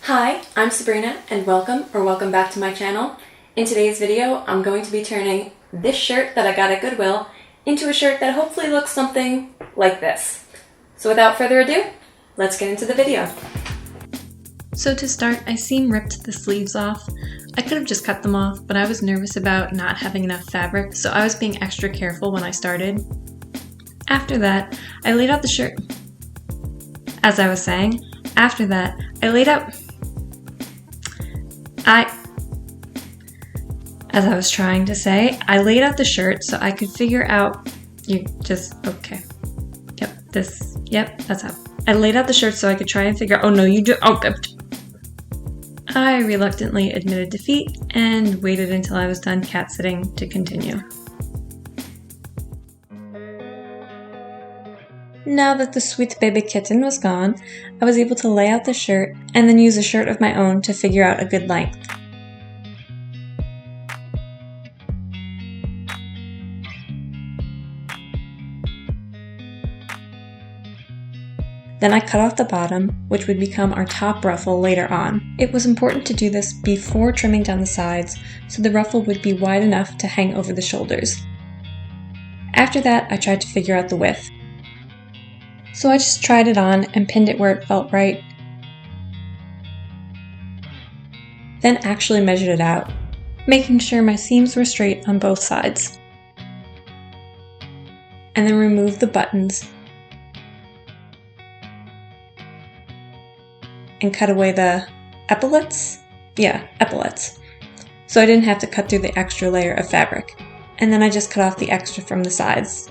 Hi, I'm Sabrina and welcome back to my channel. In today's video, I'm going to be turning this shirt that I got at Goodwill into a shirt that hopefully looks something like this. So without further ado, let's get into the video. So to start, I seam ripped the sleeves off. I could have just cut them off, but I was nervous about not having enough fabric, so I was being extra careful when I started. After that, I laid out the shirt. As I was saying, after that, I laid out... As I was trying to say, I laid out the shirt so I could figure out... okay. Yep, that's how. I laid out the shirt so I could try and figure out... Oh no, you do... Oh, I reluctantly admitted defeat and waited until I was done cat-sitting to continue. Now that the sweet baby kitten was gone, I was able to lay out the shirt and then use a shirt of my own to figure out a good length. Then I cut off the bottom, which would become our top ruffle later on. It was important to do this before trimming down the sides, so the ruffle would be wide enough to hang over the shoulders. After that, I tried to figure out the width. So I just tried it on and pinned it where it felt right, then actually measured it out, making sure my seams were straight on both sides. And then removed the buttons and cut away the epaulets? Yeah, epaulets. So I didn't have to cut through the extra layer of fabric. And then I just cut off the extra from the sides.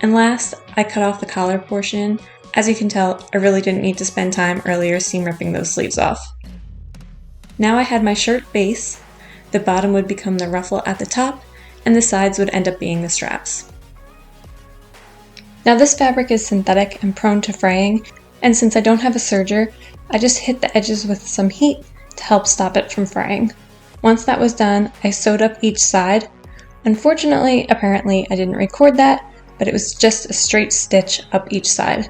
And last, I cut off the collar portion. As you can tell, I really didn't need to spend time earlier seam ripping those sleeves off. Now I had my shirt base, the bottom would become the ruffle at the top, and the sides would end up being the straps. Now this fabric is synthetic and prone to fraying, and since I don't have a serger, I just hit the edges with some heat to help stop it from fraying. Once that was done, I sewed up each side. Unfortunately, apparently I didn't record that, but it was just a straight stitch up each side.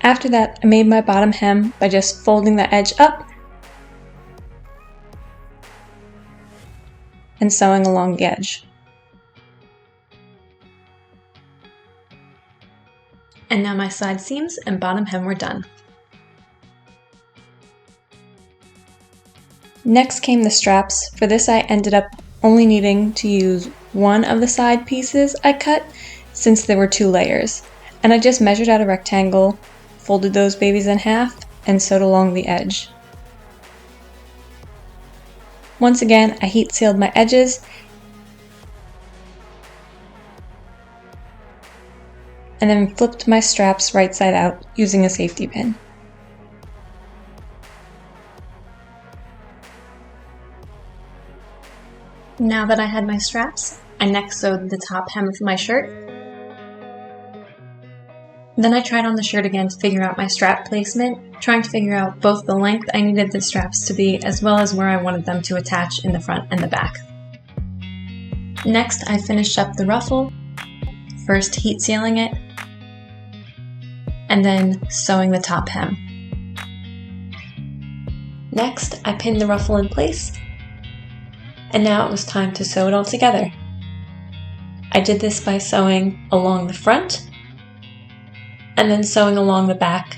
After that, I made my bottom hem by just folding the edge up and sewing along the edge. And now my side seams and bottom hem were done. Next came the straps. For this I ended up only needing to use one of the side pieces I cut since there were 2 layers. And I just measured out a rectangle, folded those babies in half, and sewed along the edge. Once again, I heat sealed my edges and then flipped my straps right side out using a safety pin. Now that I had my straps, I next sewed the top hem of my shirt. Then I tried on the shirt again to figure out my strap placement, trying to figure out both the length I needed the straps to be as well as where I wanted them to attach in the front and the back. Next, I finished up the ruffle, first heat sealing it, and then sewing the top hem. Next, I pinned the ruffle in place, and now it was time to sew it all together. I did this by sewing along the front, and then sewing along the back,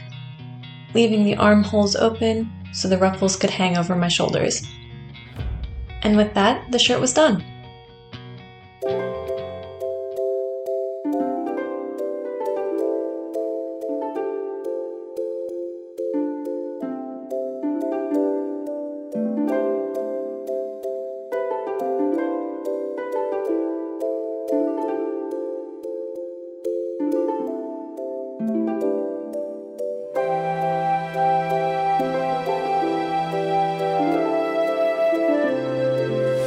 leaving the armholes open so the ruffles could hang over my shoulders. And with that, the shirt was done.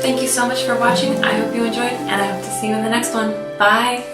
Thank you so much for watching. I hope you enjoyed, and I hope to see you in the next one. Bye!